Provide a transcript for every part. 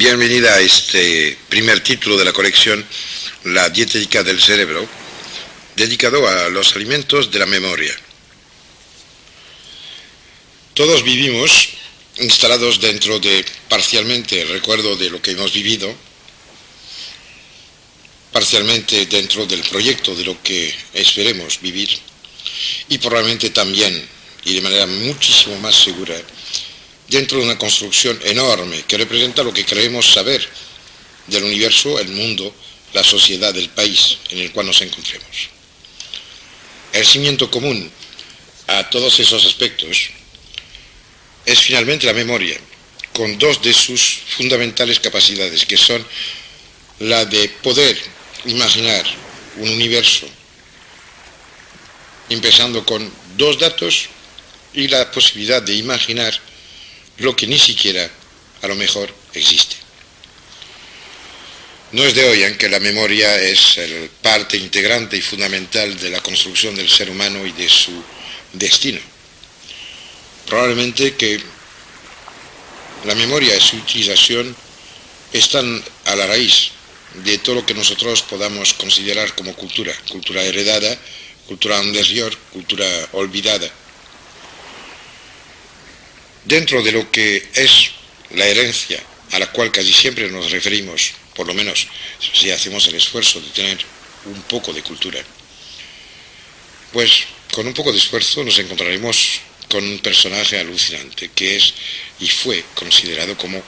Bienvenida a este primer título de la colección La dietética del cerebro, dedicado a los alimentos de la memoria. Todos vivimos instalados dentro de parcialmente el recuerdo de lo que hemos vivido, parcialmente dentro del proyecto de lo que esperemos vivir y probablemente también, y de manera muchísimo más segura, dentro de una construcción enorme que representa lo que creemos saber del universo, el mundo, la sociedad, el país en el cual nos encontremos. El cimiento común a todos esos aspectos es finalmente la memoria, con dos de sus fundamentales capacidades, que son la de poder imaginar un universo empezando con dos datos y la posibilidad de imaginar lo que ni siquiera a lo mejor existe. No es de hoy en que la memoria es parte integrante y fundamental de la construcción del ser humano y de su destino. Probablemente que la memoria y su utilización están a la raíz de todo lo que nosotros podamos considerar como cultura heredada, cultura anterior, cultura olvidada. Dentro de lo que es la herencia a la cual casi siempre nos referimos, por lo menos si hacemos el esfuerzo de tener un poco de cultura, pues con un poco de esfuerzo nos encontraremos con un personaje alucinante que es y fue considerado como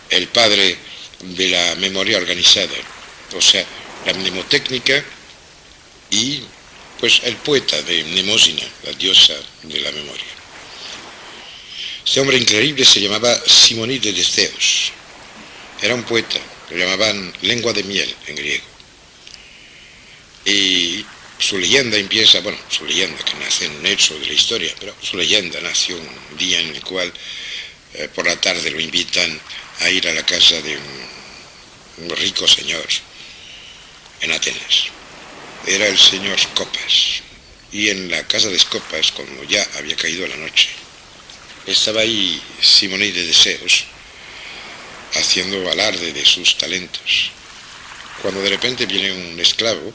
el padre de la memoria organizada, o sea, la mnemotécnica y pues el poeta de Mnemosina, la diosa de la memoria. Este hombre increíble se llamaba Simónides de Ceos. Era un poeta, lo llamaban lengua de miel en griego. Y su leyenda empieza, su leyenda que nace en un hecho de la historia, pero su leyenda nació un día en el cual por la tarde lo invitan a ir a la casa de un rico señor en Atenas. Era el señor Scopas. Y en la casa de Scopas, cuando ya había caído la noche, estaba ahí Simónides de Ceos haciendo alarde de sus talentos, cuando de repente viene un esclavo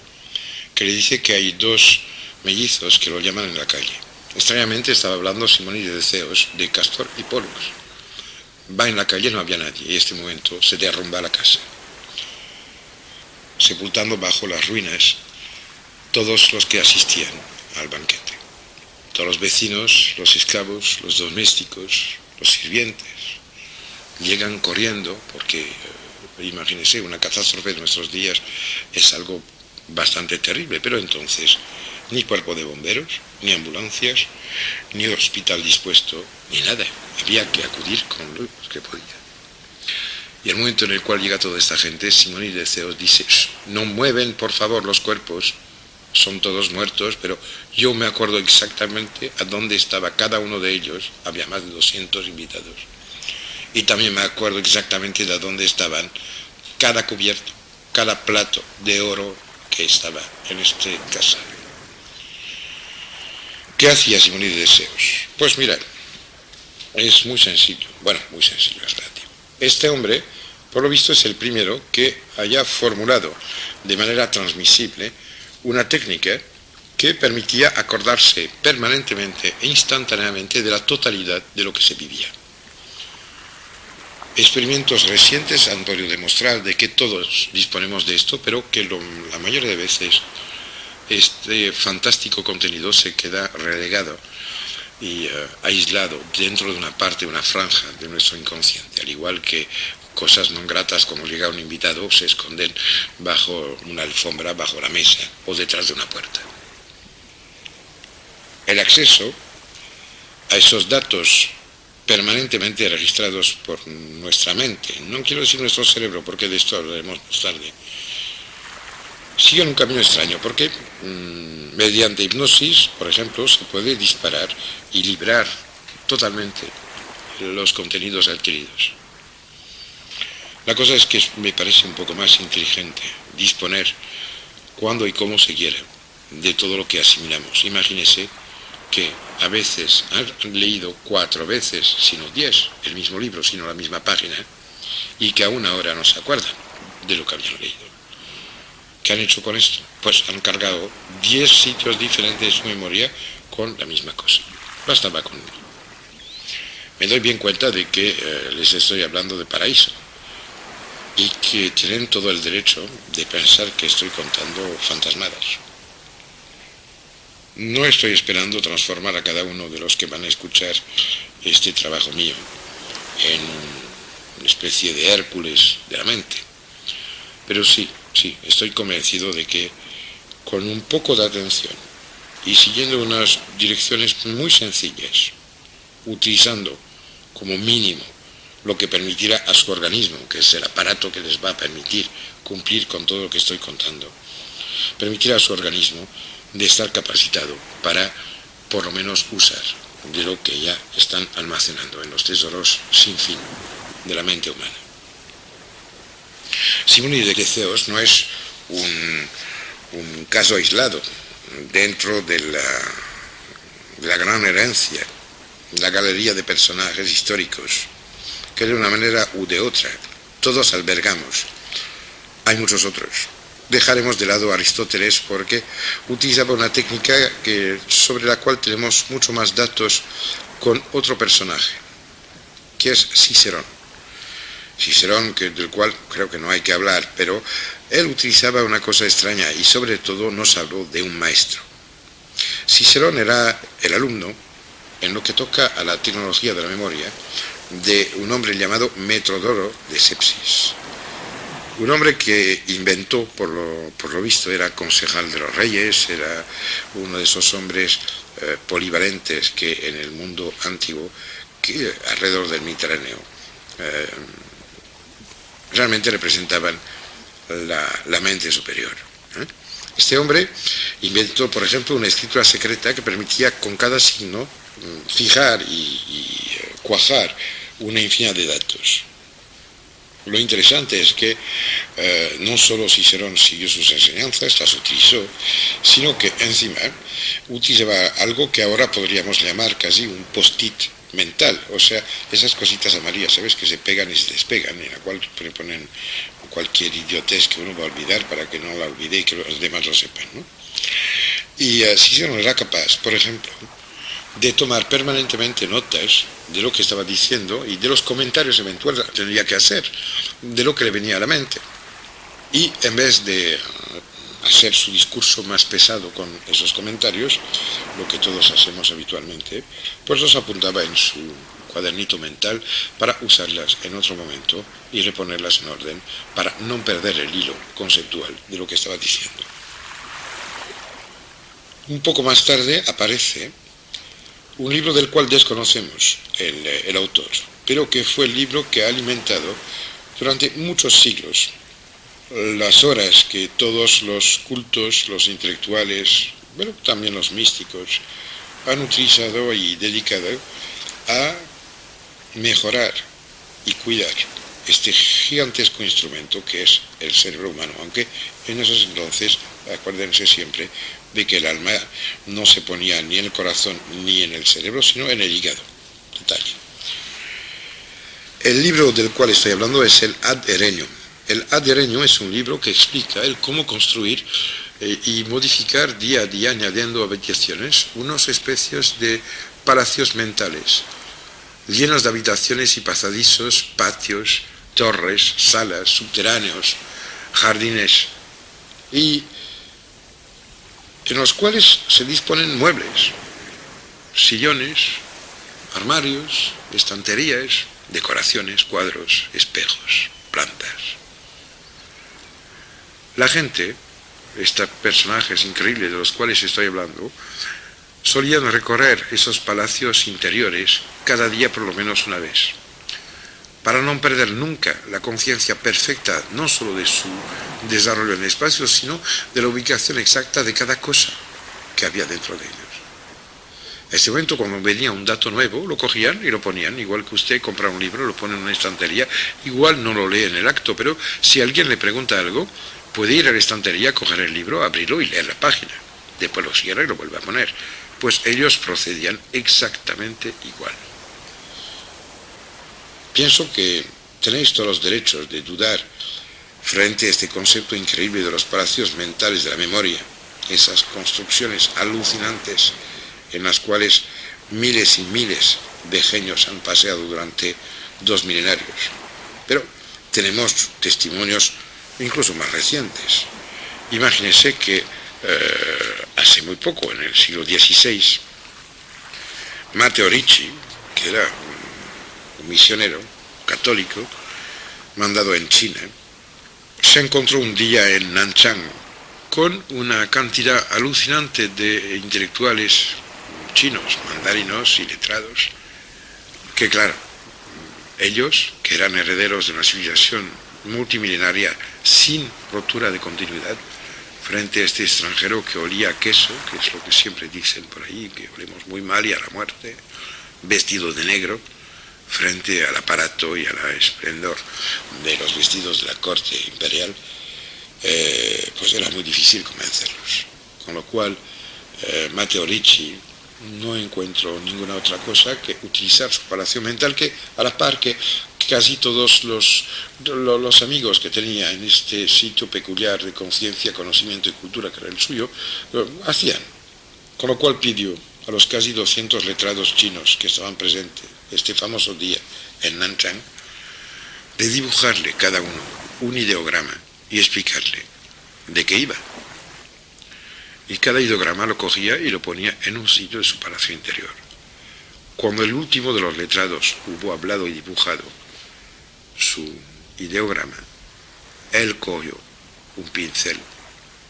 que le dice que hay dos mellizos que lo llaman en la calle. Extrañamente estaba hablando Simónides de Ceos de Castor y Pólux. Va en la calle, no había nadie, y en este momento se derrumba la casa, sepultando bajo las ruinas todos los que asistían al banquete. Todos los vecinos, los esclavos, los domésticos, los sirvientes, llegan corriendo porque, imagínense, una catástrofe de nuestros días es algo bastante terrible, pero entonces ni cuerpo de bomberos, ni ambulancias, ni hospital dispuesto, ni nada. Había que acudir con los que podía. Y el momento en el cual llega toda esta gente, Simónides de Ceos dice: no mueven por favor los cuerpos, son todos muertos, pero yo me acuerdo exactamente a dónde estaba cada uno de ellos. Había más de 200 invitados. Y también me acuerdo exactamente de dónde estaban cada cubierto, cada plato de oro que estaba en este casal. ¿Qué hacía Simónides de Ceos? Pues mira, es muy sencillo. Muy sencillo, es relativo. Este hombre, por lo visto, es el primero que haya formulado de manera transmisible una técnica que permitía acordarse permanentemente e instantáneamente de la totalidad de lo que se vivía. Experimentos recientes han podido demostrar de que todos disponemos de esto, pero que la mayoría de veces este fantástico contenido se queda relegado y aislado dentro de una parte, una franja de nuestro inconsciente, al igual que cosas no gratas como llega un invitado se esconden bajo una alfombra, bajo la mesa o detrás de una puerta. El acceso a esos datos permanentemente registrados por nuestra mente, no quiero decir nuestro cerebro porque de esto hablaremos más tarde, sigue un camino extraño porque mediante hipnosis, por ejemplo, se puede disparar y librar totalmente los contenidos adquiridos. La cosa es que me parece un poco más inteligente disponer cuando y cómo se quiera de todo lo que asimilamos. Imagínese que a veces han leído 4 veces, sino 10, el mismo libro, sino la misma página, y que aún ahora no se acuerdan de lo que habían leído. ¿Qué han hecho con esto? Pues han cargado 10 sitios diferentes de su memoria con la misma cosa. Bastaba con uno. Me doy bien cuenta de que les estoy hablando de paraíso y que tienen todo el derecho de pensar que estoy contando fantasmadas. No estoy esperando transformar a cada uno de los que van a escuchar este trabajo mío en una especie de Hércules de la mente. Pero sí, estoy convencido de que con un poco de atención y siguiendo unas direcciones muy sencillas, utilizando como mínimo lo que permitirá a su organismo, que es el aparato que les va a permitir cumplir con todo lo que estoy contando, permitirá a su organismo de estar capacitado para por lo menos usar de lo que ya están almacenando en los tesoros sin fin de la mente humana. Simónides de Ceos no es un caso aislado dentro de la gran herencia, la galería de personajes históricos que de una manera u de otra todos albergamos. Hay muchos otros. Dejaremos de lado a Aristóteles porque utilizaba una técnica sobre la cual tenemos mucho más datos con otro personaje, que es Cicerón. Cicerón, del cual creo que no hay que hablar, pero él utilizaba una cosa extraña y sobre todo nos habló de un maestro. Cicerón era el alumno, en lo que toca a la tecnología de la memoria, de un hombre llamado Metrodoro de Sepsis. Un hombre que inventó, por lo visto, era concejal de los reyes, era uno de esos hombres polivalentes que en el mundo antiguo, que alrededor del Mediterráneo, realmente representaban la mente superior. Este hombre inventó, por ejemplo, una escritura secreta que permitía con cada signo fijar y cuajar una infinidad de datos. Lo interesante es que no solo Cicerón siguió sus enseñanzas, las utilizó, sino que encima utilizaba algo que ahora podríamos llamar casi un post-it mental, o sea, esas cositas amarillas, ¿sabes?, que se pegan y se despegan, en la cual ponen cualquier idiotez que uno va a olvidar para que no la olvide y que los demás lo sepan, ¿no? Y Cicerón era capaz, por ejemplo, de tomar permanentemente notas de lo que estaba diciendo y de los comentarios eventuales que tendría que hacer, de lo que le venía a la mente. Y en vez de hacer su discurso más pesado con esos comentarios, lo que todos hacemos habitualmente, pues los apuntaba en su cuadernito mental para usarlas en otro momento y reponerlas en orden para no perder el hilo conceptual de lo que estaba diciendo. Un poco más tarde aparece un libro del cual desconocemos el autor, pero que fue el libro que ha alimentado durante muchos siglos las horas que todos los cultos, los intelectuales, bueno, también los místicos, han utilizado y dedicado a mejorar y cuidar este gigantesco instrumento que es el cerebro humano, aunque en esos entonces, acuérdense siempre, de que el alma no se ponía ni en el corazón ni en el cerebro, sino en el hígado. Detalle. El libro del cual estoy hablando es el Ad Herennium. El Ad Herennium es un libro que explica el cómo construir y modificar día a día, añadiendo habitaciones, unas especies de palacios mentales, llenos de habitaciones y pasadizos, patios, torres, salas, subterráneos, jardines, y en los cuales se disponen muebles, sillones, armarios, estanterías, decoraciones, cuadros, espejos, plantas. La gente, estos personajes increíbles de los cuales estoy hablando, solían recorrer esos palacios interiores cada día por lo menos una vez, para no perder nunca la conciencia perfecta, no solo de su desarrollo en el espacio, sino de la ubicación exacta de cada cosa que había dentro de ellos. En ese momento, cuando venía un dato nuevo, lo cogían y lo ponían, igual que usted compra un libro, lo pone en una estantería, igual no lo lee en el acto, pero si alguien le pregunta algo, puede ir a la estantería, coger el libro, abrirlo y leer la página. Después lo cierra y lo vuelve a poner. Pues ellos procedían exactamente igual. Pienso que tenéis todos los derechos de dudar frente a este concepto increíble de los palacios mentales de la memoria, esas construcciones alucinantes en las cuales miles y miles de genios han paseado durante 2 milenios. Pero tenemos testimonios incluso más recientes. Imagínense que hace muy poco, en el siglo XVI, Matteo Ricci, que era un misionero católico mandado en China, se encontró un día en Nanchang con una cantidad alucinante de intelectuales chinos, mandarinos y letrados, que claro, ellos, que eran herederos de una civilización multimilenaria sin rotura de continuidad, frente a este extranjero que olía a queso, que es lo que siempre dicen por ahí, que olemos muy mal y a la muerte, vestido de negro, frente al aparato y al esplendor de los vestidos de la corte imperial, pues era muy difícil convencerlos. Con lo cual, Matteo Ricci no encuentro ninguna otra cosa que utilizar su palacio mental, que a la par que casi todos los amigos que tenía en este sitio peculiar de conciencia, conocimiento y cultura que era el suyo, hacían. Con lo cual pidió a los casi 200 letrados chinos que estaban presentes este famoso día en Nanchang, de dibujarle cada uno un ideograma y explicarle de qué iba. Y cada ideograma lo cogía y lo ponía en un sitio de su palacio interior. Cuando el último de los letrados hubo hablado y dibujado su ideograma, él cogió un pincel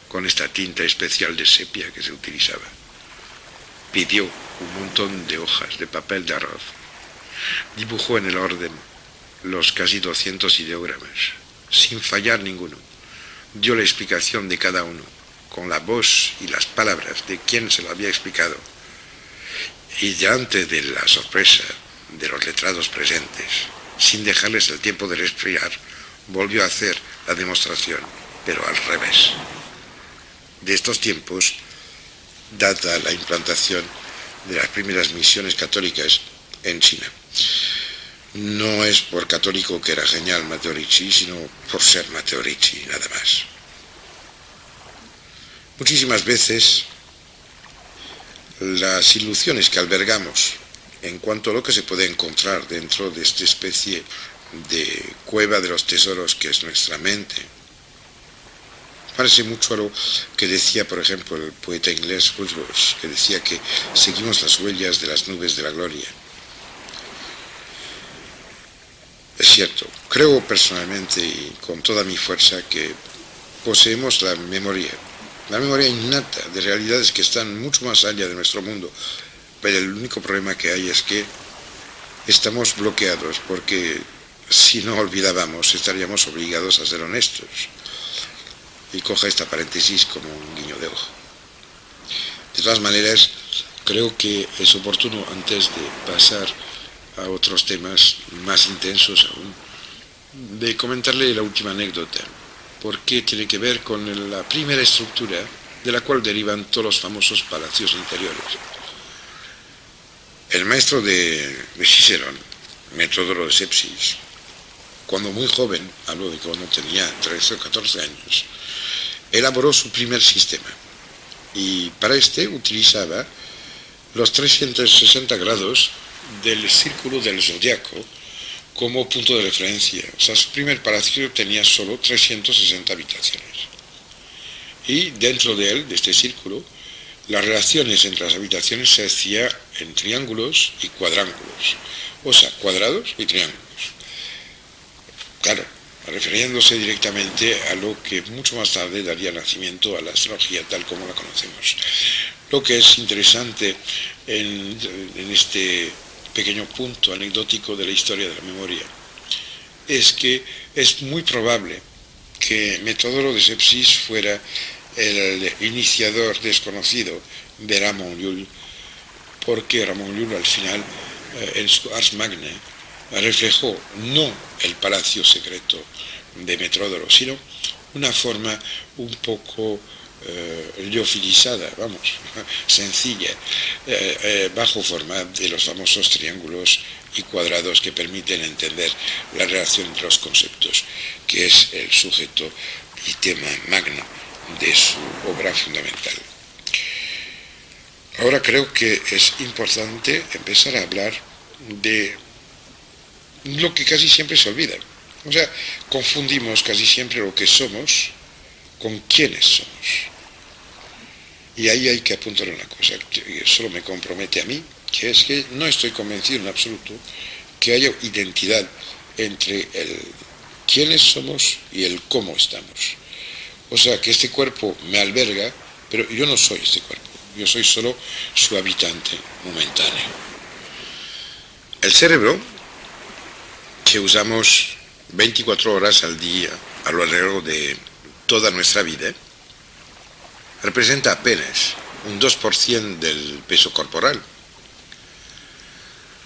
con esta tinta especial de sepia que se utilizaba, pidió un montón de hojas de papel de arroz, dibujó en el orden los casi 200 ideogramas, sin fallar ninguno, dio la explicación de cada uno, con la voz y las palabras de quien se lo había explicado, y delante de la sorpresa de los letrados presentes, sin dejarles el tiempo de respirar, volvió a hacer la demostración, pero al revés. De estos tiempos data la implantación de las primeras misiones católicas en China. No es por católico que era genial Matteo Ricci, sino por ser Matteo Ricci, nada más. Muchísimas veces las ilusiones que albergamos en cuanto a lo que se puede encontrar dentro de esta especie de cueva de los tesoros que es nuestra mente, parece mucho a lo que decía, por ejemplo, el poeta inglés Wordsworth, que decía que seguimos las huellas de las nubes de la gloria. Es cierto, creo personalmente y con toda mi fuerza que poseemos la memoria innata de realidades que están mucho más allá de nuestro mundo, pero el único problema que hay es que estamos bloqueados, porque si no olvidábamos estaríamos obligados a ser honestos. Y coja esta paréntesis como un guiño de ojo. De todas maneras, creo que es oportuno, antes de pasar a otros temas más intensos aún, de comentarle la última anécdota, porque tiene que ver con la primera estructura de la cual derivan todos los famosos palacios interiores. El maestro de Cicerón, Metrodoro de Sepsis, cuando muy joven, hablo de cuando tenía 13 o 14 años, elaboró su primer sistema, y para este utilizaba los 360 grados del círculo del zodiaco como punto de referencia. O sea, su primer palacio tenía solo 360 habitaciones. Y dentro de él, de este círculo, las relaciones entre las habitaciones se hacían en triángulos y cuadrángulos. O sea, cuadrados y triángulos. Claro, refiriéndose directamente a lo que mucho más tarde daría nacimiento a la astrología tal como la conocemos. Lo que es interesante en este pequeño punto anecdótico de la historia de la memoria es que es muy probable que Metrodoro de Sepsis fuera el iniciador desconocido de Ramon Llull, porque Ramon Llull al final en su Ars Magna reflejó no el palacio secreto de Metrodoro, sino una forma un poco liofilizada, sencilla, bajo forma de los famosos triángulos y cuadrados que permiten entender la relación entre los conceptos, que es el sujeto y tema magno de su obra fundamental. Ahora creo que es importante empezar a hablar de lo que casi siempre se olvida. O sea, confundimos casi siempre lo que somos con quiénes somos. Y ahí hay que apuntar una cosa, que solo me compromete a mí, que es que no estoy convencido en absoluto que haya identidad entre el quiénes somos y el cómo estamos. O sea, que este cuerpo me alberga, pero yo no soy este cuerpo, yo soy solo su habitante momentáneo. El cerebro, que usamos 24 horas al día a lo largo de toda nuestra vida, representa apenas un 2% del peso corporal.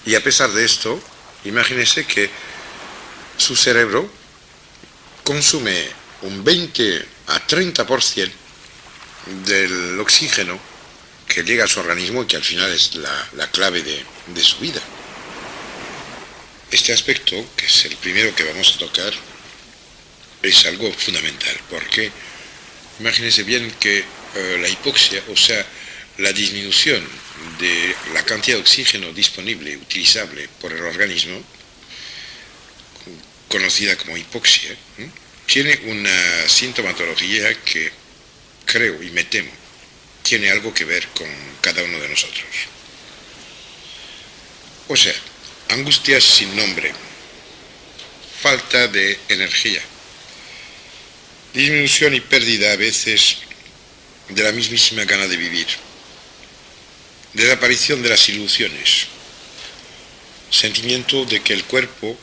Y a pesar de esto, imagínense que su cerebro consume un 20 a 30% del oxígeno que llega a su organismo y que al final es la clave de su vida. Este aspecto, que es el primero que vamos a tocar, es algo fundamental, porque imagínense bien que la hipoxia, o sea, la disminución de la cantidad de oxígeno disponible, utilizable por el organismo, conocida como hipoxia, tiene una sintomatología que creo y me temo tiene algo que ver con cada uno de nosotros. O sea, angustias sin nombre, falta de energía, disminución y pérdida a veces de la mismísima gana de vivir, desaparición de las ilusiones, sentimiento de que el cuerpo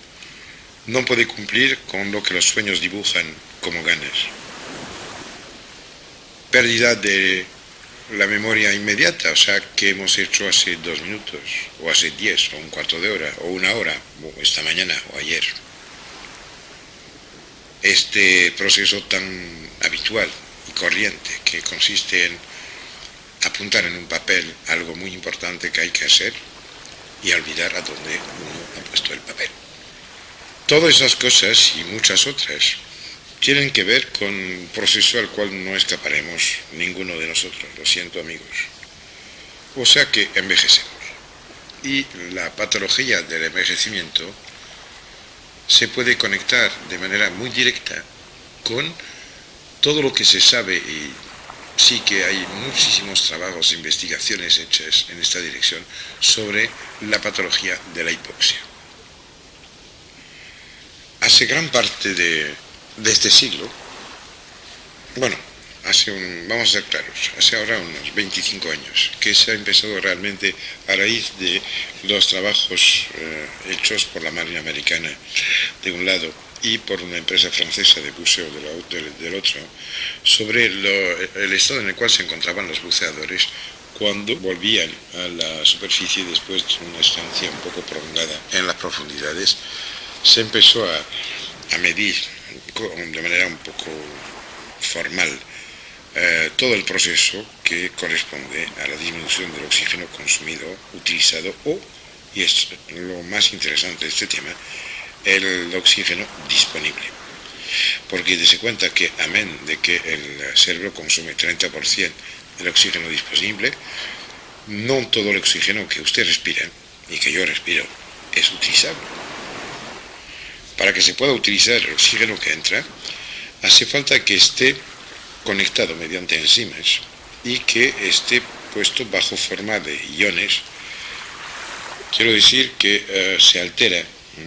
no puede cumplir con lo que los sueños dibujan como ganas, pérdida de la memoria inmediata, o sea, qué hemos hecho hace 2 minutos, o hace 10, o un cuarto de hora, o una hora, o esta mañana, o ayer. Este proceso tan habitual y corriente que consiste en apuntar en un papel algo muy importante que hay que hacer y olvidar a dónde uno ha puesto el papel. Todas esas cosas y muchas otras tienen que ver con un proceso al cual no escaparemos ninguno de nosotros, lo siento amigos. O sea que envejecemos. Y la patología del envejecimiento se puede conectar de manera muy directa con todo lo que se sabe, y sí que hay muchísimos trabajos e investigaciones hechas en esta dirección sobre la patología de la hipoxia. Hace gran parte de este siglo, bueno, vamos a ser claros, hace ahora unos 25 años, que se ha empezado realmente a raíz de los trabajos hechos por la Marina Americana de un lado y por una empresa francesa de buceo del otro, sobre el estado en el cual se encontraban los buceadores cuando volvían a la superficie después de una estancia un poco prolongada en las profundidades. Se empezó a medir de manera un poco formal todo el proceso que corresponde a la disminución del oxígeno consumido, utilizado y es lo más interesante de este tema, el oxígeno disponible. Porque dése cuenta que, amén de que el cerebro consume 30% del oxígeno disponible, no todo el oxígeno que usted respira y que yo respiro es utilizable. Para que se pueda utilizar el oxígeno que entra, hace falta que esté conectado mediante enzimas y que esté puesto bajo forma de iones. Quiero decir que se altera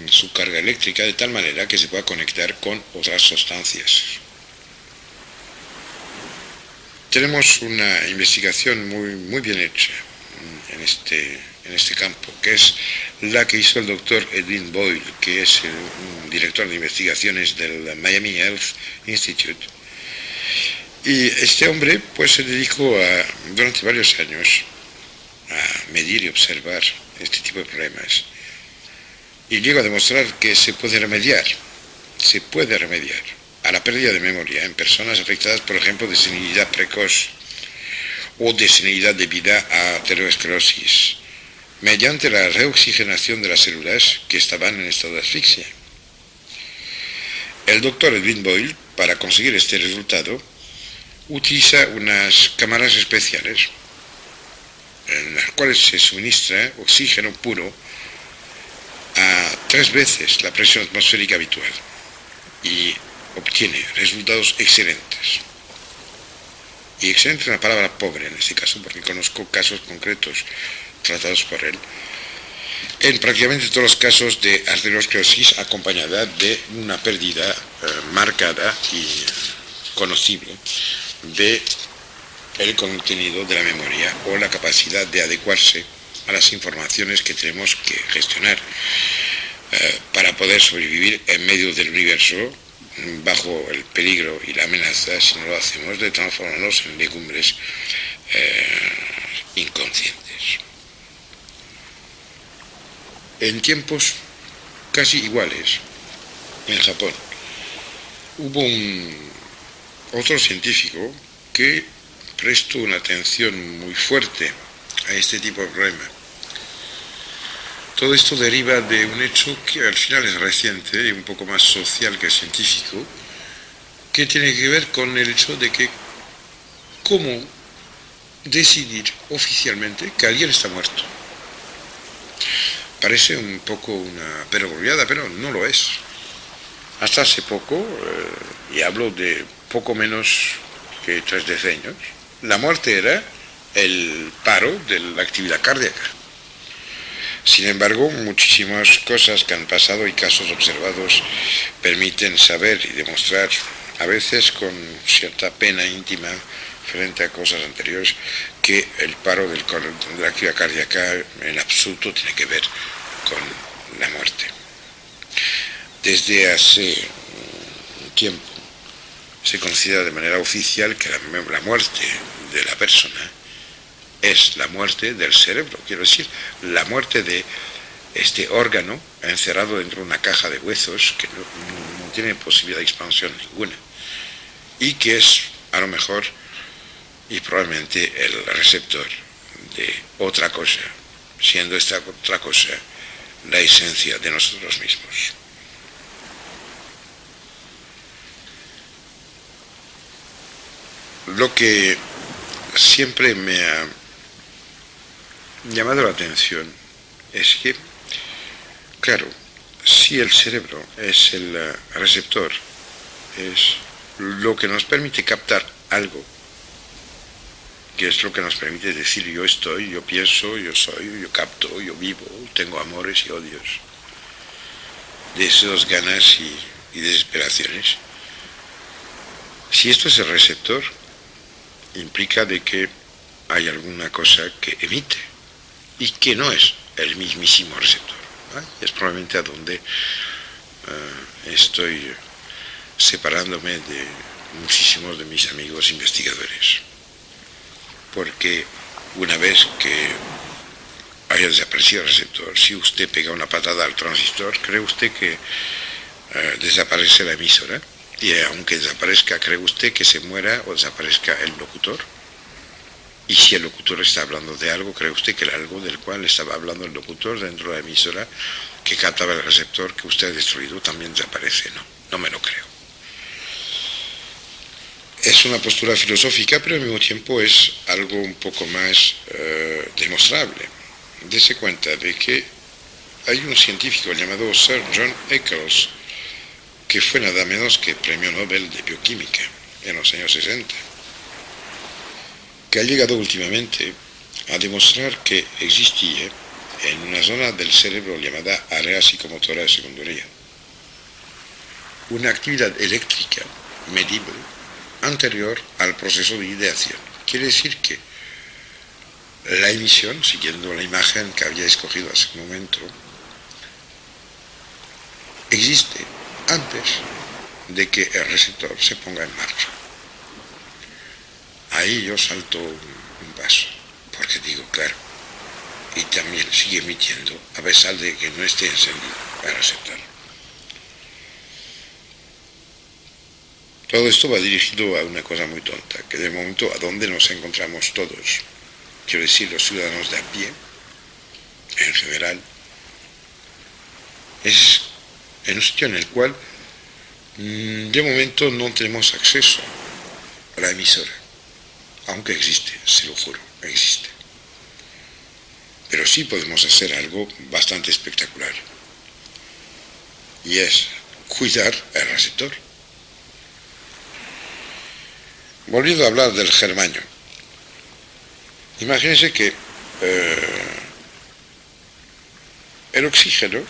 su carga eléctrica de tal manera que se pueda conectar con otras sustancias. Tenemos una investigación muy bien hecha en este campo, que es la que hizo el doctor Edwin Boyle, que es un director de investigaciones del Miami Health Institute. Y este hombre pues se dedicó durante varios años a medir y observar este tipo de problemas. Y llegó a demostrar que se puede remediar a la pérdida de memoria en personas afectadas, por ejemplo, de senilidad precoz o de senilidad debida a aterosclerosis, mediante la reoxigenación de las células que estaban en estado de asfixia. El doctor Edwin Boyle, para conseguir este resultado, utiliza unas cámaras especiales en las cuales se suministra oxígeno puro a 3 veces la presión atmosférica habitual y obtiene resultados excelentes. Y excelente es una palabra pobre en este caso, porque conozco casos concretos tratados por él, en prácticamente todos los casos de arteriosclerosis acompañada de una pérdida marcada y conocible de el contenido de la memoria o la capacidad de adecuarse a las informaciones que tenemos que gestionar para poder sobrevivir en medio del universo bajo el peligro y la amenaza, si no lo hacemos, de transformarnos en legumbres inconscientes. En tiempos casi iguales, en Japón, hubo otro científico que prestó una atención muy fuerte a este tipo de problema. Todo esto deriva de un hecho que al final es reciente y un poco más social que científico, que tiene que ver con el hecho de que cómo decidir oficialmente que alguien está muerto. Parece un poco una perogrullada, pero no lo es. Hasta hace poco, y hablo de poco menos que 3 decenios, la muerte era el paro de la actividad cardíaca. Sin embargo, muchísimas cosas que han pasado y casos observados permiten saber y demostrar, a veces con cierta pena íntima frente a cosas anteriores, que el paro de la actividad cardíaca en absoluto tiene que ver con la muerte. Desde hace un tiempo se considera de manera oficial que la muerte de la persona es la muerte del cerebro, quiero decir, la muerte de este órgano encerrado dentro de una caja de huesos que no tiene posibilidad de expansión ninguna y que es a lo mejor y probablemente el receptor de otra cosa, siendo esta otra cosa la esencia de nosotros mismos. Lo que siempre me ha llamado la atención es que, claro, si el cerebro es el receptor, es lo que nos permite captar algo, que es lo que nos permite decir yo estoy, yo pienso, yo soy, yo capto, yo vivo, tengo amores y odios, deseos, ganas y desesperaciones. Si esto es el receptor, implica de que hay alguna cosa que emite y que no es el mismísimo receptor. Es probablemente a donde estoy separándome de muchísimos de mis amigos investigadores. Porque una vez que haya desaparecido el receptor, si usted pega una patada al transistor, ¿cree usted que desaparece la emisora? Y aunque desaparezca, ¿cree usted que se muera o desaparezca el locutor? Y si el locutor está hablando de algo, ¿cree usted que el algo del cual estaba hablando el locutor dentro de la emisora que captaba el receptor que usted ha destruido también desaparece? No me lo creo. Es una postura filosófica, pero al mismo tiempo es algo un poco más demostrable. Dese cuenta de que hay un científico llamado Sir John Eccles, que fue nada menos que premio Nobel de Bioquímica en los años 60, que ha llegado últimamente a demostrar que existía en una zona del cerebro llamada área psicomotora secundaria una actividad eléctrica medible anterior al proceso de ideación. Quiere decir que la emisión, siguiendo la imagen que había escogido hace un momento, existe antes de que el receptor se ponga en marcha. Ahí yo salto un paso, porque digo, claro, y también sigue emitiendo a pesar de que no esté encendido el receptor. Todo esto va dirigido a una cosa muy tonta, que de momento a donde nos encontramos todos, quiero decir los ciudadanos de a pie, en general, es en un sitio en el cual de momento no tenemos acceso a la emisora, aunque existe, se lo juro, existe. Pero sí podemos hacer algo bastante espectacular, y es cuidar el receptor. Volviendo a hablar del germanio, imagínense que el oxígeno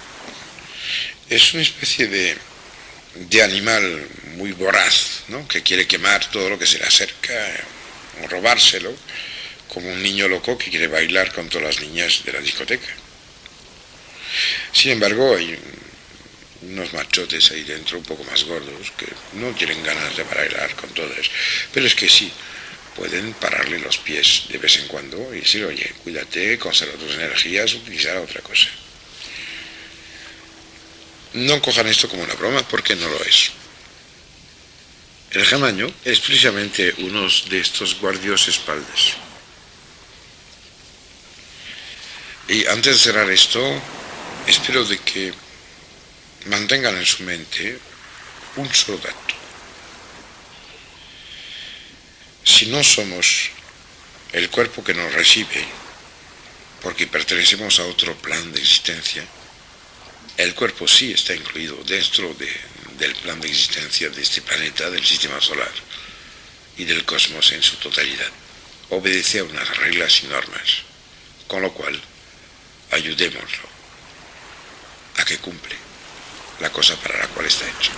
es una especie de animal muy voraz, ¿no?, que quiere quemar todo lo que se le acerca, o robárselo, como un niño loco que quiere bailar con todas las niñas de la discoteca. Sin embargo, hay unos machotes ahí dentro un poco más gordos que no tienen ganas de bailar con todas, pero es que sí, pueden pararle los pies de vez en cuando y decir, oye, cuídate, conserva tus energías, utilizar otra cosa. No cojan esto como una broma, porque no lo es. El germanio es precisamente uno de estos guardiaespaldas. Y antes de cerrar esto, espero de que mantengan en su mente un solo dato. Si no somos el cuerpo que nos recibe, porque pertenecemos a otro plan de existencia, el cuerpo sí está incluido dentro del plan de existencia de este planeta, del sistema solar y del cosmos en su totalidad. Obedece a unas reglas y normas, con lo cual ayudémoslo a que cumple la cosa para la cual está hecho.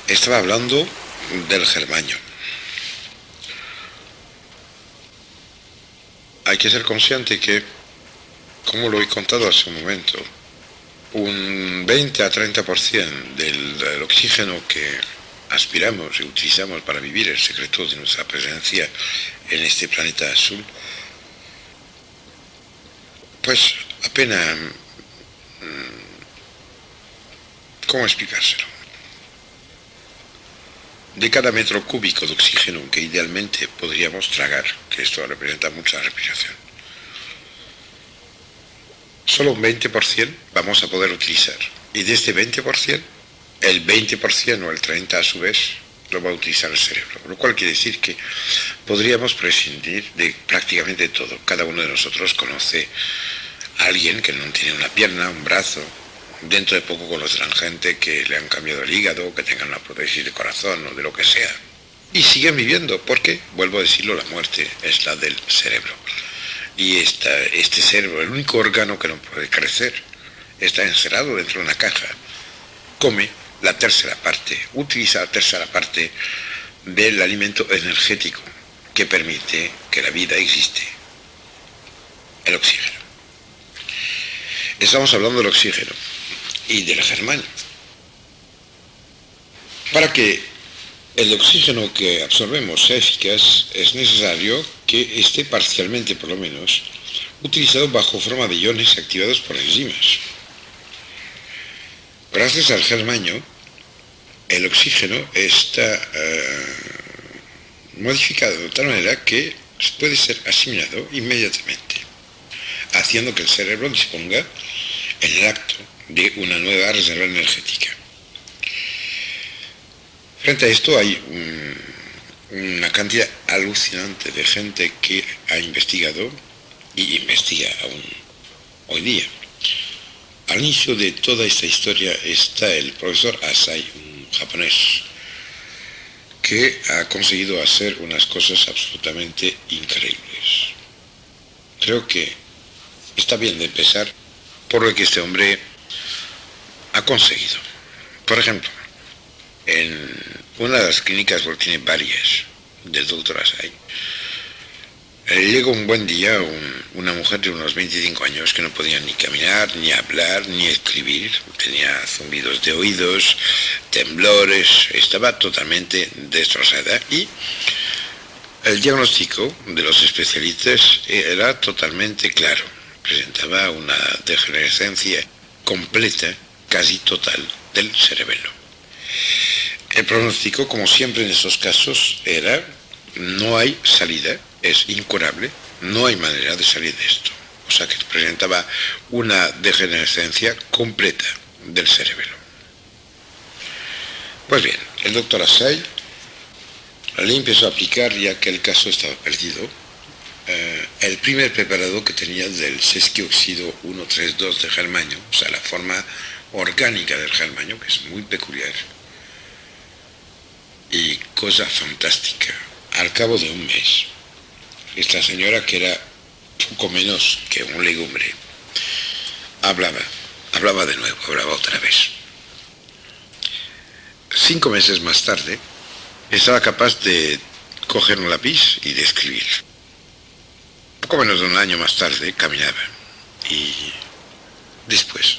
Estaba hablando del germanio. Hay que ser consciente que, como lo he contado hace un momento, un 20 a 30% del oxígeno que aspiramos y utilizamos para vivir, el secreto de nuestra presencia en este planeta azul, pues apenas, ¿cómo explicárselo? De cada metro cúbico de oxígeno que idealmente podríamos tragar, que esto representa mucha respiración, solo un 20% vamos a poder utilizar. Y de este 20%, el 20% o el 30% a su vez lo va a utilizar el cerebro. Lo cual quiere decir que podríamos prescindir de prácticamente todo. Cada uno de nosotros conoce a alguien que no tiene una pierna, un brazo. Dentro de poco conocerán gente que le han cambiado el hígado, que tengan una prótesis de corazón o de lo que sea. Y siguen viviendo porque, vuelvo a decirlo, la muerte es la del cerebro. Y este cerebro, el único órgano que no puede crecer, está encerrado dentro de una caja. Come la tercera parte, utiliza la tercera parte del alimento energético que permite que la vida existe, el oxígeno. Estamos hablando del oxígeno y del germanio. Para que el oxígeno que absorbemos sea eficaz, es necesario que esté parcialmente, por lo menos, utilizado bajo forma de iones activados por enzimas. Gracias al germanio, el oxígeno está modificado de tal manera que puede ser asimilado inmediatamente, haciendo que el cerebro disponga en el acto de una nueva reserva energética. Frente a esto hay una cantidad alucinante de gente que ha investigado y investiga aún hoy día. Al inicio de toda esta historia está el profesor Asai, un japonés, que ha conseguido hacer unas cosas absolutamente increíbles. Creo que está bien de empezar por lo que este hombre ha conseguido. Por ejemplo, en una de las clínicas, porque tiene varias, del doctor Asai, llegó un buen día una mujer de unos 25 años que no podía ni caminar, ni hablar, ni escribir, tenía zumbidos de oídos, temblores, estaba totalmente destrozada y el diagnóstico de los especialistas era totalmente claro, presentaba una degenerescencia completa, casi total, del cerebelo. El pronóstico, como siempre en esos casos, era: no hay salida, es incurable, no hay manera de salir de esto. O sea que presentaba una degenerescencia completa del cerebelo. Pues bien, el doctor Asai le empezó a aplicar, ya que el caso estaba perdido, el primer preparado que tenía del sesquioxido 1,3,2 de germanio, o sea, la forma orgánica del germanio, que es muy peculiar. Y cosa fantástica, al cabo de un mes, esta señora, que era poco menos que un legumbre, hablaba de nuevo, hablaba otra vez. 5 meses más tarde, estaba capaz de coger un lápiz y de escribir. Poco menos de un año más tarde, caminaba. Y después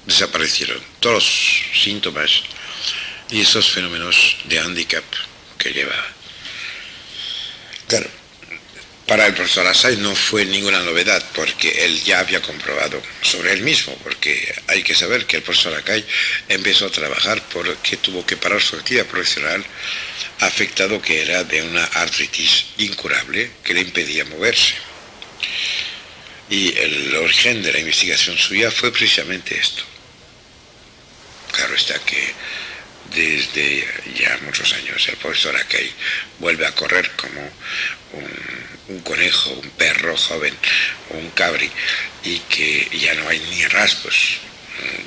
desaparecieron todos los síntomas y esos fenómenos de hándicap que llevaba. Claro, para el profesor Asai no fue ninguna novedad, porque él ya había comprobado sobre él mismo, porque hay que saber que el profesor Asai empezó a trabajar porque tuvo que parar su actividad profesional, afectado que era de una artritis incurable que le impedía moverse. Y el origen de la investigación suya fue precisamente esto. Claro está que desde ya muchos años el profesor Asai vuelve a correr como un conejo, un perro joven, un cabri, y que ya no hay ni rasgos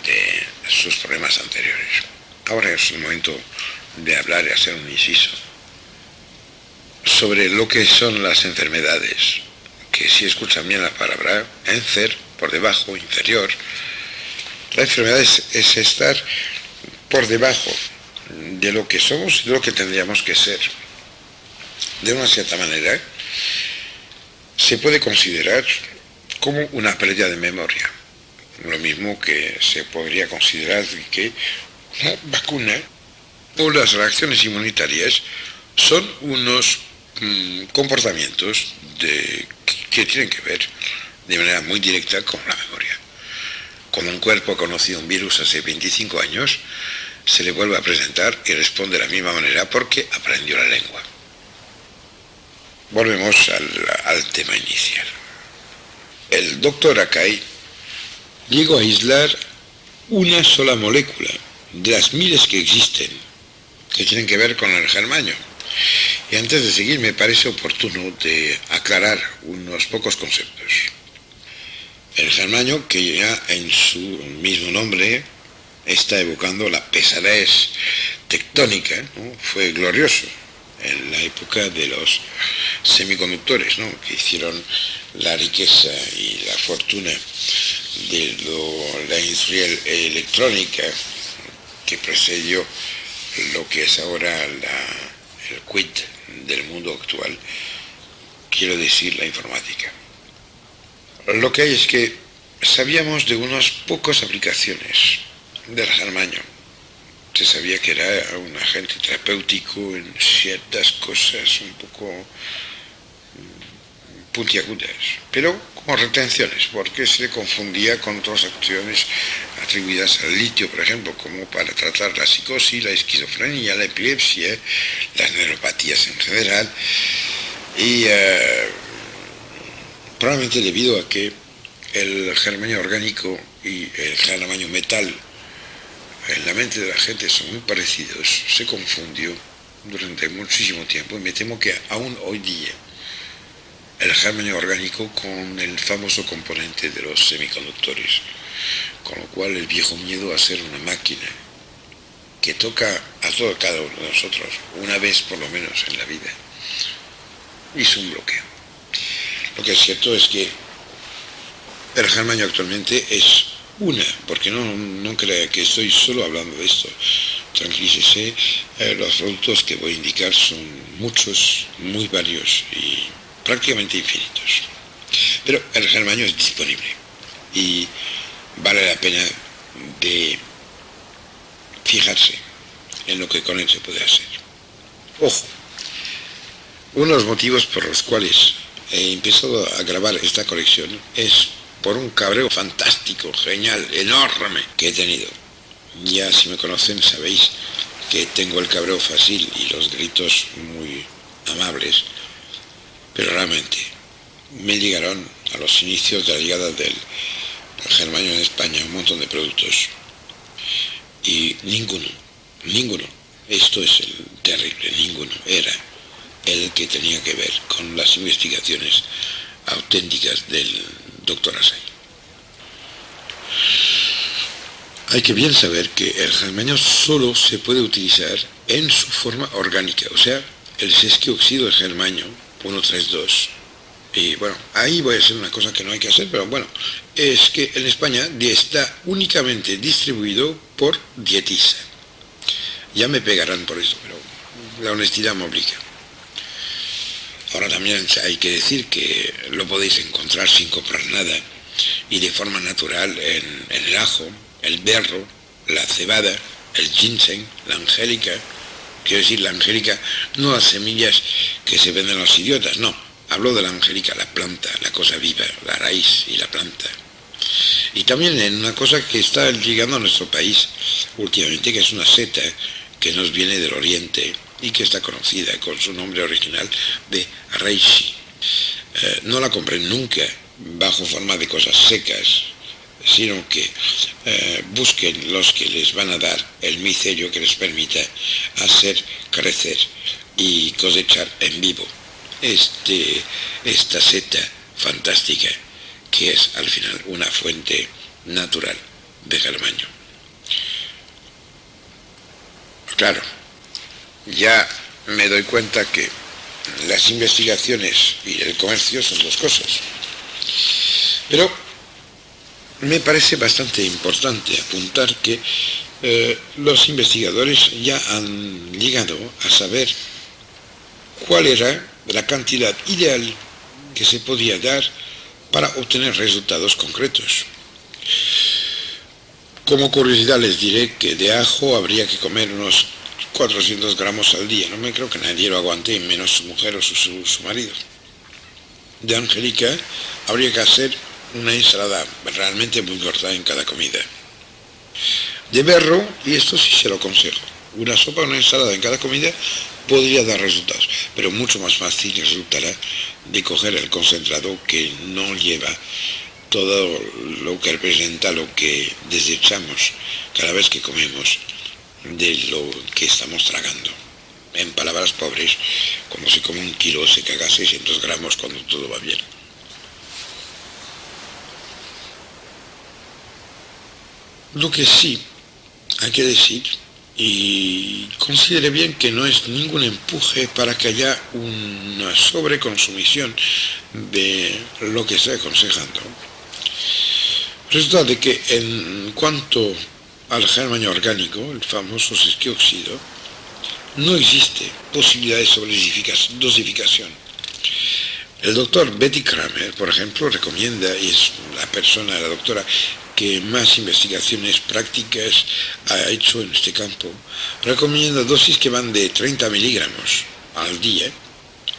de sus problemas anteriores. Ahora es el momento de hablar y hacer un inciso sobre lo que son las enfermedades, que si escuchan bien la palabra, enfer, por debajo, inferior. La enfermedad es estar por debajo de lo que somos y de lo que tendríamos que ser. De una cierta manera, se puede considerar como una pérdida de memoria. Lo mismo que se podría considerar que una vacuna o las reacciones inmunitarias son unos comportamientos que tienen que ver de manera muy directa con la memoria. Cuando un cuerpo ha conocido un virus hace 25 años, se le vuelve a presentar y responde de la misma manera porque aprendió la lengua. Volvemos al tema inicial. El doctor Akai llegó a aislar una sola molécula de las miles que existen, que tienen que ver con el germanio. Y antes de seguir, me parece oportuno de aclarar unos pocos conceptos. El germanio, que ya en su mismo nombre está evocando la pesadez tectónica, ¿no? Fue glorioso en la época de los semiconductores, ¿no? Que hicieron la riqueza y la fortuna de la industria electrónica que precedió lo que es ahora el quid del mundo actual, quiero decir la informática. Lo que hay es que sabíamos de unas pocas aplicaciones del germanio. Se sabía que era un agente terapéutico en ciertas cosas un poco puntiagudas, pero con retenciones, porque se le confundía con otras acciones atribuidas al litio, por ejemplo, como para tratar la psicosis, la esquizofrenia, la epilepsia, las neuropatías en general, y probablemente debido a que el germanio orgánico y el germanio metal en la mente de la gente son muy parecidos, se confundió durante muchísimo tiempo, y me temo que aún hoy día el germanio orgánico con el famoso componente de los semiconductores, con lo cual el viejo miedo a ser una máquina que toca a cada uno de nosotros una vez por lo menos en la vida hizo un bloqueo. Lo que es cierto es que el germanio actualmente es porque no crea que estoy solo hablando de esto, tranquilícese, los productos que voy a indicar son muchos, muy varios y prácticamente infinitos. Pero el germanio es disponible y vale la pena de fijarse en lo que con él se puede hacer. Ojo, uno de los motivos por los cuales he empezado a grabar esta colección es por un cabreo fantástico, genial, enorme que he tenido. Ya si me conocen sabéis que tengo el cabreo fácil y los gritos muy amables, pero realmente me llegaron a los inicios de la llegada del germanio en España un montón de productos y ninguno, esto es el terrible, ninguno era el que tenía que ver con las investigaciones auténticas del doctor Akai. Hay que bien saber que el germanio solo se puede utilizar en su forma orgánica, o sea, el sesquioxido de germanio 132. Y bueno, ahí voy a hacer una cosa que no hay que hacer, pero bueno, es que en España está únicamente distribuido por Dietisa. Ya me pegarán por eso, pero la honestidad me obliga. Ahora también hay que decir que lo podéis encontrar sin comprar nada y de forma natural en el ajo, el berro, la cebada, el ginseng, la angélica. Quiero decir, la angélica, no las semillas que se venden a los idiotas, no. Hablo de la angélica, la planta, la cosa viva, la raíz y la planta. Y también en una cosa que está llegando a nuestro país últimamente, que es una seta que nos viene del oriente y que está conocida con su nombre original de reishi. No la compren nunca bajo forma de cosas secas, sino que busquen los que les van a dar el micelio que les permita hacer crecer y cosechar en vivo esta seta fantástica que es al final una fuente natural de germanio. Claro, ya me doy cuenta que las investigaciones y el comercio son dos cosas. Pero me parece bastante importante apuntar que los investigadores ya han llegado a saber cuál era la cantidad ideal que se podía dar para obtener resultados concretos. Como curiosidad les diré que de ajo habría que comer unos 400 gramos al día. No me creo que nadie lo aguante, menos su mujer o su marido. De angélica habría que hacer una ensalada realmente muy corta en cada comida. De berro, y esto sí se lo aconsejo, una sopa o una ensalada en cada comida podría dar resultados, pero mucho más fácil resultará de coger el concentrado que no lleva todo lo que representa lo que desechamos cada vez que comemos de lo que estamos tragando. En palabras pobres, cuando se come un kilo se caga 600 gramos cuando todo va bien. Lo que sí hay que decir, y considere bien que no es ningún empuje para que haya una sobreconsumición de lo que estoy aconsejando. Resulta de que en cuanto al germanio orgánico, el famoso sesquióxido, no existe posibilidad de sobredosificación. El doctor Betty Kramer, por ejemplo, recomienda, y es la doctora que más investigaciones prácticas ha hecho en este campo, recomienda dosis que van de 30 miligramos al día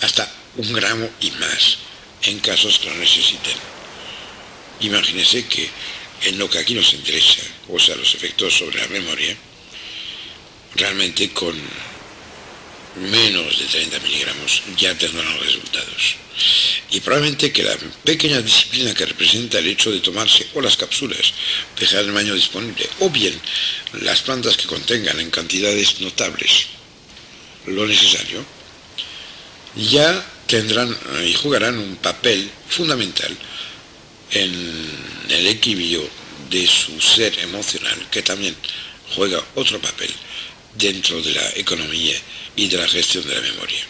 hasta 1 gramo y más, en casos que lo necesiten. Imagínense que en lo que aquí nos interesa, o sea, los efectos sobre la memoria, realmente con menos de 30 miligramos ya tendrán los resultados. Y probablemente que la pequeña disciplina que representa el hecho de tomarse o las cápsulas, dejar el baño disponible, o bien las plantas que contengan en cantidades notables lo necesario, ya tendrán y jugarán un papel fundamental en el equilibrio de su ser emocional, que también juega otro papel dentro de la economía y de la gestión de la memoria.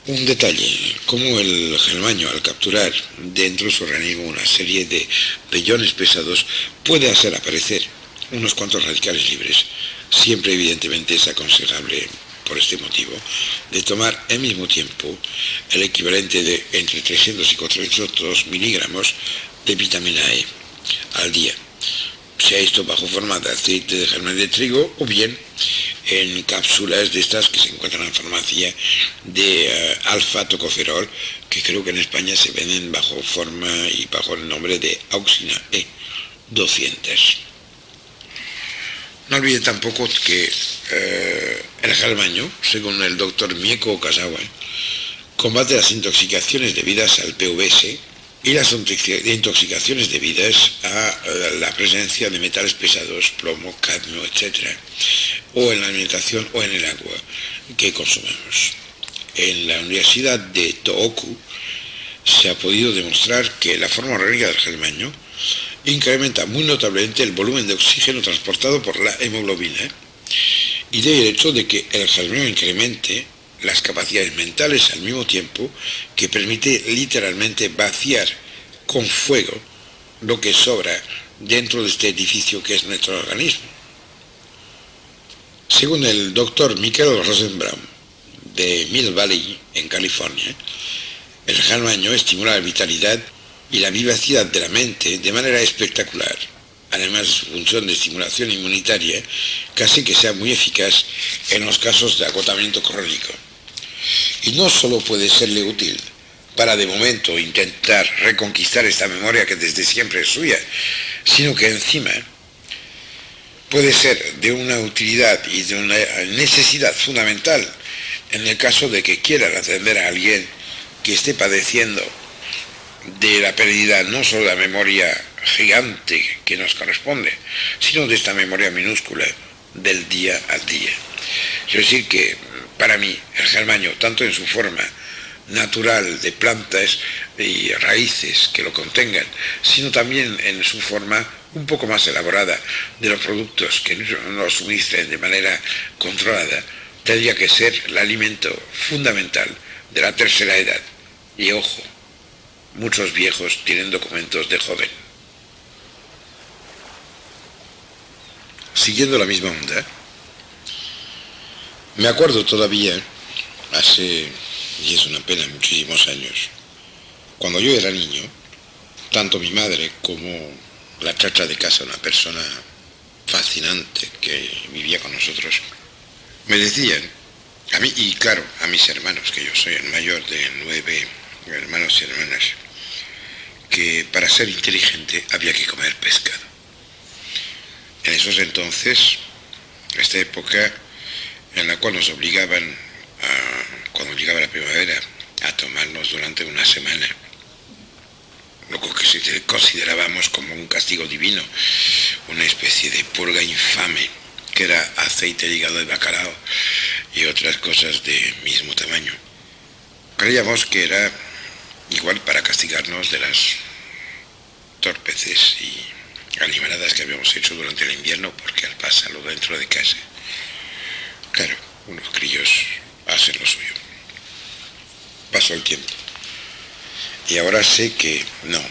Un detalle, como el germanio al capturar dentro de su organismo una serie de vellones pesados puede hacer aparecer unos cuantos radicales libres. Siempre evidentemente es aconsejable, por este motivo, de tomar al mismo tiempo el equivalente de entre 300 y 400 miligramos de vitamina E al día, sea esto bajo forma de aceite de germen de trigo o bien en cápsulas de estas que se encuentran en farmacia de alfa-tocoferol, que creo que en España se venden bajo forma y bajo el nombre de Auxina E 200. No olvide tampoco que el germanio, según el doctor Mieko Okazawa, combate las intoxicaciones debidas al PVS y las intoxicaciones debidas a la presencia de metales pesados, plomo, cadmio, etc., o en la alimentación o en el agua que consumimos. En la Universidad de Tohoku se ha podido demostrar que la forma orgánica del germanio incrementa muy notablemente el volumen de oxígeno transportado por la hemoglobina, y de hecho de que el germanio incremente las capacidades mentales al mismo tiempo que permite literalmente vaciar con fuego lo que sobra dentro de este edificio que es nuestro organismo. Según el doctor Michael Rosenbaum de Mill Valley, en California, el germanio estimula la vitalidad y la vivacidad de la mente de manera espectacular. Además de su función de estimulación inmunitaria, casi que sea muy eficaz en los casos de agotamiento crónico. Y no solo puede serle útil para de momento intentar reconquistar esta memoria que desde siempre es suya, sino que encima puede ser de una utilidad y de una necesidad fundamental en el caso de que quieran atender a alguien que esté padeciendo de la pérdida no solo de la memoria gigante que nos corresponde, sino de esta memoria minúscula del día al día. Quiero decir que para mí el germanio, tanto en su forma natural de plantas y raíces que lo contengan, sino también en su forma un poco más elaborada de los productos que nos suministren de manera controlada, tendría que ser el alimento fundamental de la tercera edad. Y ojo, muchos viejos tienen documentos de joven. siguiendo la misma onda, me acuerdo todavía, y es una pena, muchísimos años, cuando yo era niño, tanto mi madre como la chacha de casa, una persona fascinante que vivía con nosotros, me decían, a mí y claro, a mis hermanos, que yo soy el mayor de 9 hermanos y hermanas, que para ser inteligente había que comer pescado. En esos entonces, esta época en la cual nos obligaban, cuando llegaba la primavera, a tomarnos durante una semana lo que considerábamos como un castigo divino, una especie de purga infame, que era aceite de hígado de bacalao y otras cosas de mismo tamaño. Creíamos que era igual para castigarnos de las torpeces y animaladas que habíamos hecho durante el invierno, porque al pasarlo dentro de casa, claro, unos críos hacen lo suyo. Pasó el tiempo. Y ahora sé que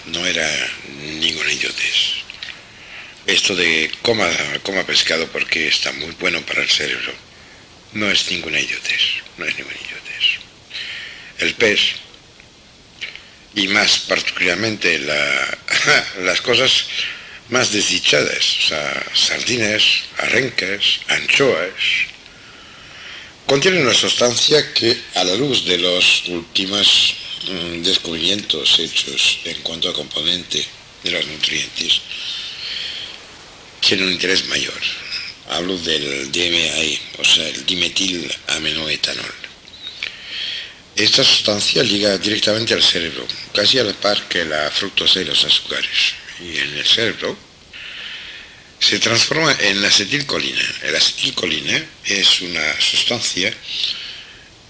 no era ninguna idiotez. Esto de coma pescado porque está muy bueno para el cerebro, no es ninguna idiotez, no es ninguna idiotez. El pez, y más particularmente las cosas más desdichadas, o sea, sardinas, arenques, anchoas, contienen una sustancia que, a la luz de los últimos descubrimientos hechos en cuanto a componente de los nutrientes, tiene un interés mayor. Hablo del DMAE, o sea, el dimetil-aminoetanol. Esta sustancia liga directamente al cerebro, casi a la par que la fructosa y los azúcares. Y en el cerebro se transforma en acetilcolina. La acetilcolina es una sustancia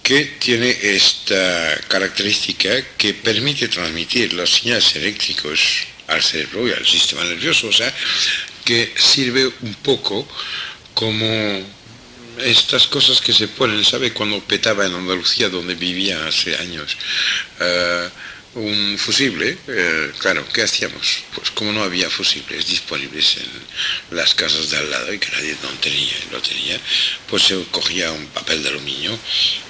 que tiene esta característica que permite transmitir los señales eléctricos al cerebro y al sistema nervioso, o sea, que sirve un poco como estas cosas que se ponen, ¿sabe? Cuando petaba en Andalucía, donde vivía hace años, un fusible, claro, ¿qué hacíamos? Pues como no había fusibles disponibles en las casas de al lado y que nadie lo tenía, pues se cogía un papel de aluminio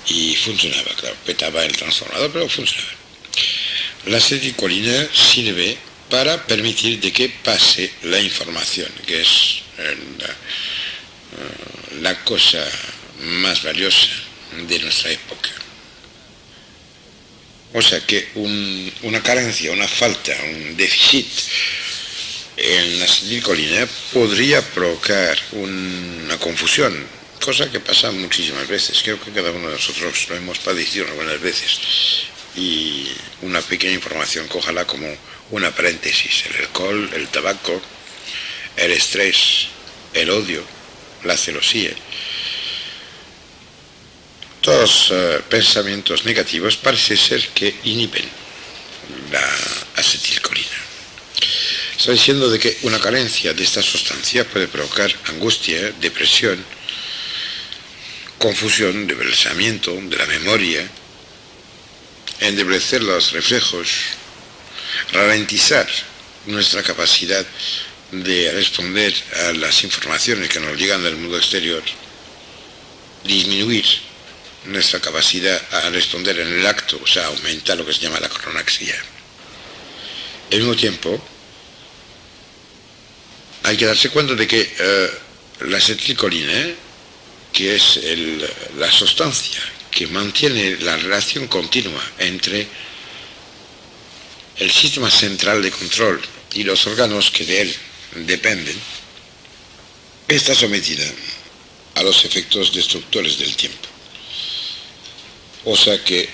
y funcionaba, claro, petaba el transformador, pero funcionaba. La acetilcolina sirve para permitir de que pase la información, que es la cosa más valiosa de nuestra época. O sea que una carencia, una falta, un déficit en la acetilcolina podría provocar una confusión, cosa que pasa muchísimas veces. Creo que cada uno de nosotros lo hemos padecido algunas veces. Y una pequeña información, cójala como una paréntesis: el alcohol, el tabaco, el estrés, el odio, la celosía. Todos los pensamientos negativos parece ser que inhiben la acetilcolina. Estoy diciendo de que una carencia de esta sustancia puede provocar angustia, depresión, confusión de pensamiento, de la memoria, enneblecer los reflejos, ralentizar nuestra capacidad de responder a las informaciones que nos llegan del mundo exterior, disminuir nuestra capacidad a responder en el acto, o sea, aumentar lo que se llama la cronaxia. Al mismo tiempo, hay que darse cuenta de que la acetilcolina, que es la sustancia que mantiene la relación continua entre el sistema central de control y los órganos que de él dependen, está sometida a los efectos destructores del tiempo. O sea que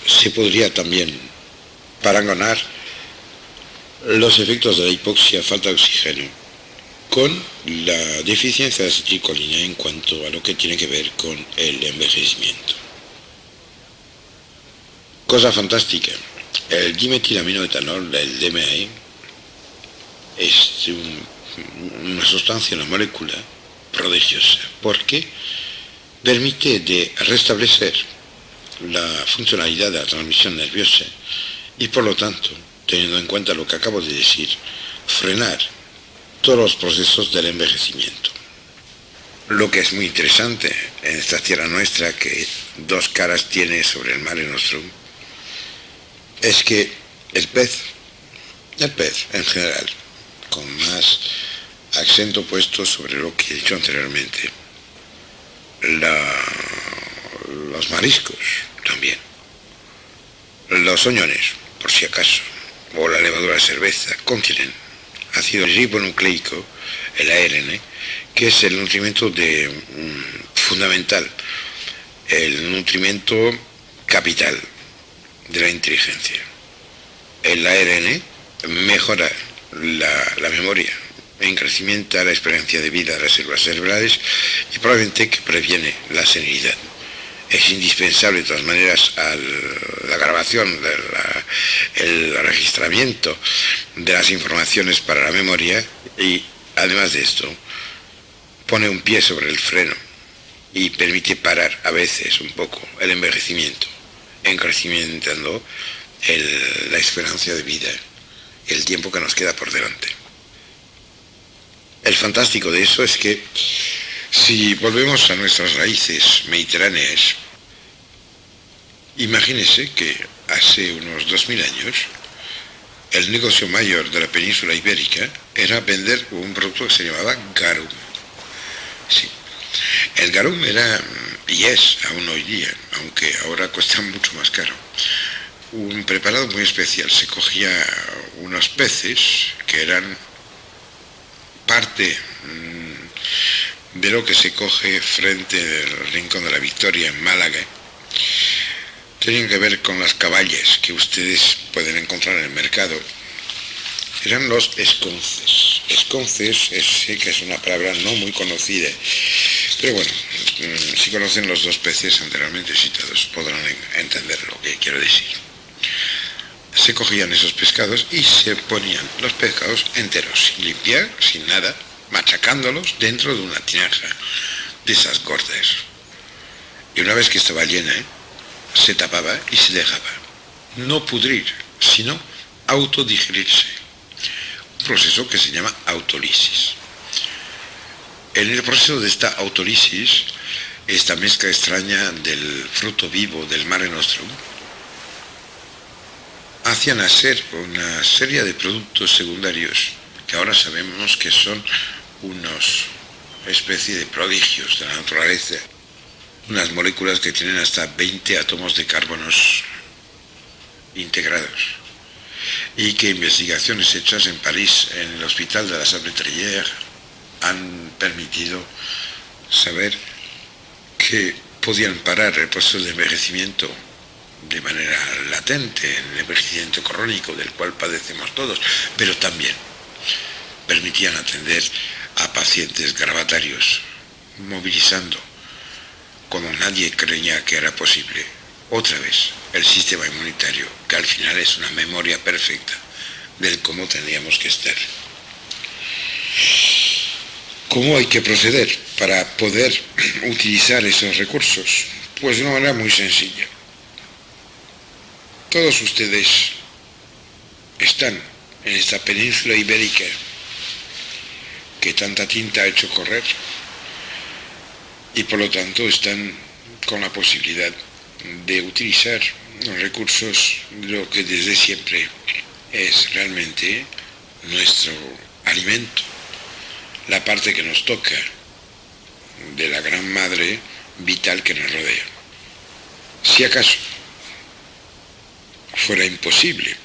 se podría también parangonar los efectos de la hipoxia, falta de oxígeno, con la deficiencia de acetilcolina en cuanto a lo que tiene que ver con el envejecimiento. Cosa fantástica, el dimetilaminoetanol, el DMAE, es una sustancia, una molécula prodigiosa, porque permite de restablecer la funcionalidad de la transmisión nerviosa y, por lo tanto, teniendo en cuenta lo que acabo de decir, frenar todos los procesos del envejecimiento. Lo que es muy interesante en esta tierra nuestra, que dos caras tiene sobre el Mare Nostrum, es que el pez en general, con más acento puesto sobre lo que he dicho anteriormente, los mariscos también, los oñones, por si acaso, o la levadura de cerveza, contienen ácido ribonucleico, el ARN, que es el nutrimento fundamental, el nutrimento capital de la inteligencia. El ARN mejora la memoria, incrementa la experiencia de vida de las células cerebrales y probablemente que previene la senilidad. Es indispensable de todas maneras a la grabación, el registramiento de las informaciones para la memoria, y además de esto pone un pie sobre el freno y permite parar a veces un poco el envejecimiento, incrementando la esperanza de vida, el tiempo que nos queda por delante. El fantástico de eso es que si volvemos a nuestras raíces mediterráneas, imagínese que hace unos 2000 años el negocio mayor de la península ibérica era vender un producto que se llamaba garum. Sí. El garum era, y es aún hoy día, aunque ahora cuesta mucho más caro, un preparado muy especial. Se cogía unos peces que eran parte de lo que se coge frente al Rincón de la Victoria en Málaga. Tenían que ver con las caballas que ustedes pueden encontrar en el mercado. Eran los esconces. Esconces, sé que es una palabra no muy conocida, pero bueno, si conocen los dos peces anteriormente citados podrán entender lo que quiero decir. Se cogían esos pescados y se ponían los pescados enteros, sin limpiar, sin nada, machacándolos dentro de una tinaja de esas gordas. Y una vez que estaba llena, se tapaba y se dejaba no pudrir, sino autodigerirse. Un proceso que se llama autólisis. En el proceso de esta autólisis, esta mezcla extraña del fruto vivo del Mare Nostrum hacía nacer una serie de productos secundarios que ahora sabemos que son unos especie de prodigios de la naturaleza, unas moléculas que tienen hasta 20 átomos de carbonos integrados, y que investigaciones hechas en París, en el Hospital de la Salpêtrière, han permitido saber que podían parar el proceso de envejecimiento de manera latente, el envejecimiento crónico del cual padecemos todos, pero también permitían atender a pacientes gravatarios, movilizando, como nadie creía que era posible, otra vez el sistema inmunitario, que al final es una memoria perfecta del cómo tendríamos que estar. ¿Cómo hay que proceder para poder utilizar esos recursos? Pues de una manera muy sencilla. Todos ustedes están en esta península ibérica que tanta tinta ha hecho correr, y por lo tanto están con la posibilidad de utilizar los recursos de lo que desde siempre es realmente nuestro alimento, la parte que nos toca de la gran madre vital que nos rodea. Si acaso fuera imposible,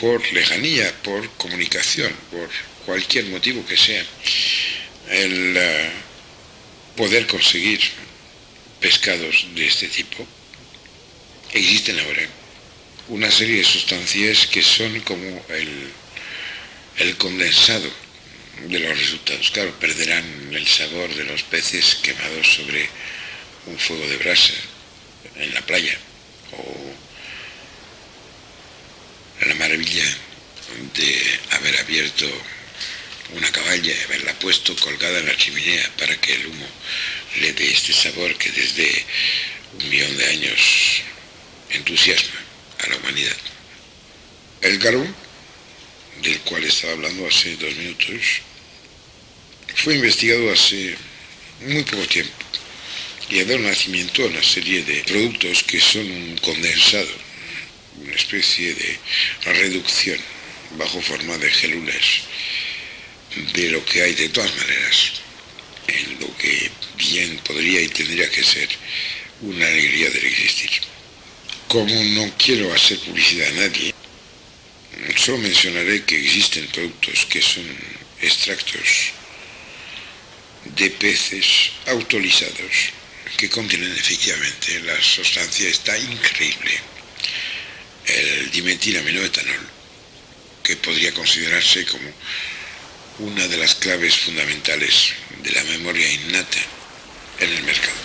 por lejanía, por comunicación, por cualquier motivo que sea, el poder conseguir pescados de este tipo, existen ahora una serie de sustancias que son como el condensado de los resultados. Claro, perderán el sabor de los peces quemados sobre un fuego de brasa en la playa, o la maravilla de haber abierto una caballa y haberla puesto colgada en la chimenea para que el humo le dé este sabor que desde 1.000.000 de años entusiasma a la humanidad. El garum, del cual estaba hablando hace 2 minutos, fue investigado hace muy poco tiempo y ha dado nacimiento a una serie de productos que son un condensado, una especie de reducción bajo forma de gélulas de lo que hay de todas maneras en lo que bien podría y tendría que ser una alegría del existir. Como no quiero hacer publicidad a nadie, solo mencionaré que existen productos que son extractos de peces autolisados que contienen efectivamente la sustancia esta increíble, el dimetilaminoetanol, que podría considerarse como una de las claves fundamentales de la memoria innata en el mercado.